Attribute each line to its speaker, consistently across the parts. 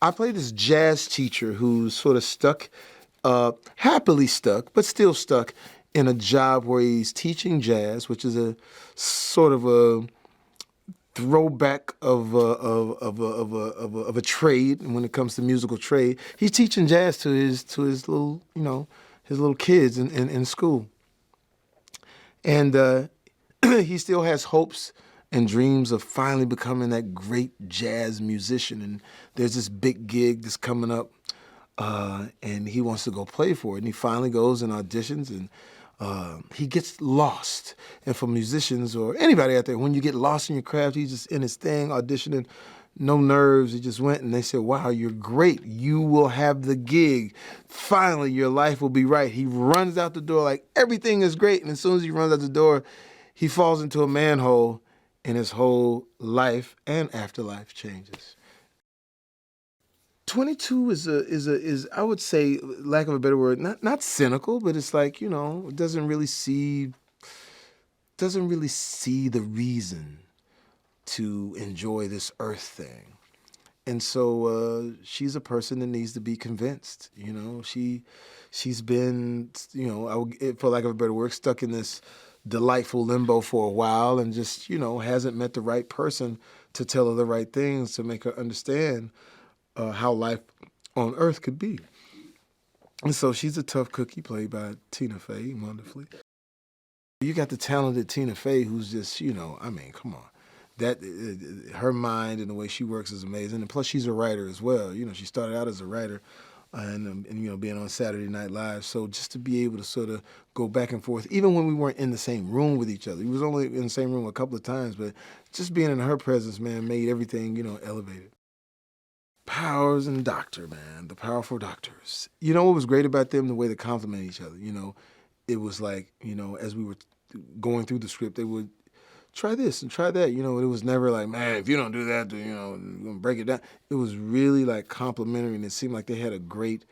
Speaker 1: I play this jazz teacher who's sort of stuck, happily stuck, but still stuck in a job where he's teaching jazz, which is a sort of a throwback of a trade. And when it comes to musical trade, he's teaching jazz to his little his little kids in school, and he still has hopes and dreams of finally becoming that great jazz musician. And there's this big gig that's coming up, and he wants to go play for it. And he finally goes and auditions, and he gets lost. And for musicians or anybody out there, when you get lost in your craft, he's just in his thing, auditioning, no nerves. He just went, and they said, "Wow, you're great. You will have the gig. Finally, your life will be right." He runs out the door like everything is great. And as soon as he runs out the door, he falls into a manhole, and his whole life and afterlife changes. 22 is I would say, lack of a better word, not cynical, but it's like, doesn't really see the reason to enjoy this earth thing. And so she's a person that needs to be convinced. She's been, for lack of a better word, stuck in this delightful limbo for a while, and just, hasn't met the right person to tell her the right things to make her understand how life on earth could be. And so she's a tough cookie, played by Tina Fey wonderfully. You got the talented Tina Fey, who's just, come on. That her mind and the way she works is amazing, and plus she's a writer as well. She started out as a writer, and being on Saturday Night Live. So just to be able to sort of go back and forth, even when we weren't in the same room with each other, we was only in the same room a couple of times, but just being in her presence, man, made everything elevated. Powers and Doctor, man, the powerful doctors. You know what was great about them? The way they compliment each other. It was like, as we were going through the script, they would try this and try that. It was never like, man, if you don't do that, then, we're going to break it down. It was really like complimentary, and it seemed like they had a great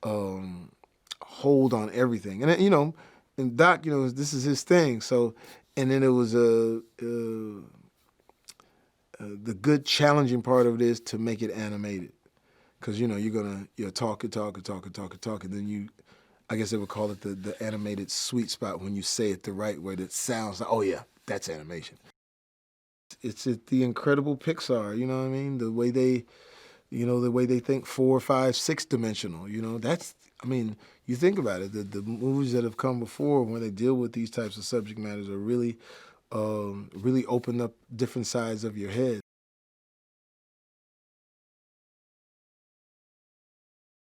Speaker 1: hold on everything. And, and Doc, this is his thing. So, and then it was the good challenging part of it is to make it animated. Because, you're going to talk and talk and talk and talk and talk, and then I guess they would call it the animated sweet spot when you say it the right way that sounds like, oh yeah, that's animation. It's the incredible Pixar, you know what I mean? The way they think 4, 5, 6 dimensional, you think about it, the movies that have come before when they deal with these types of subject matters are really, really open up different sides of your head.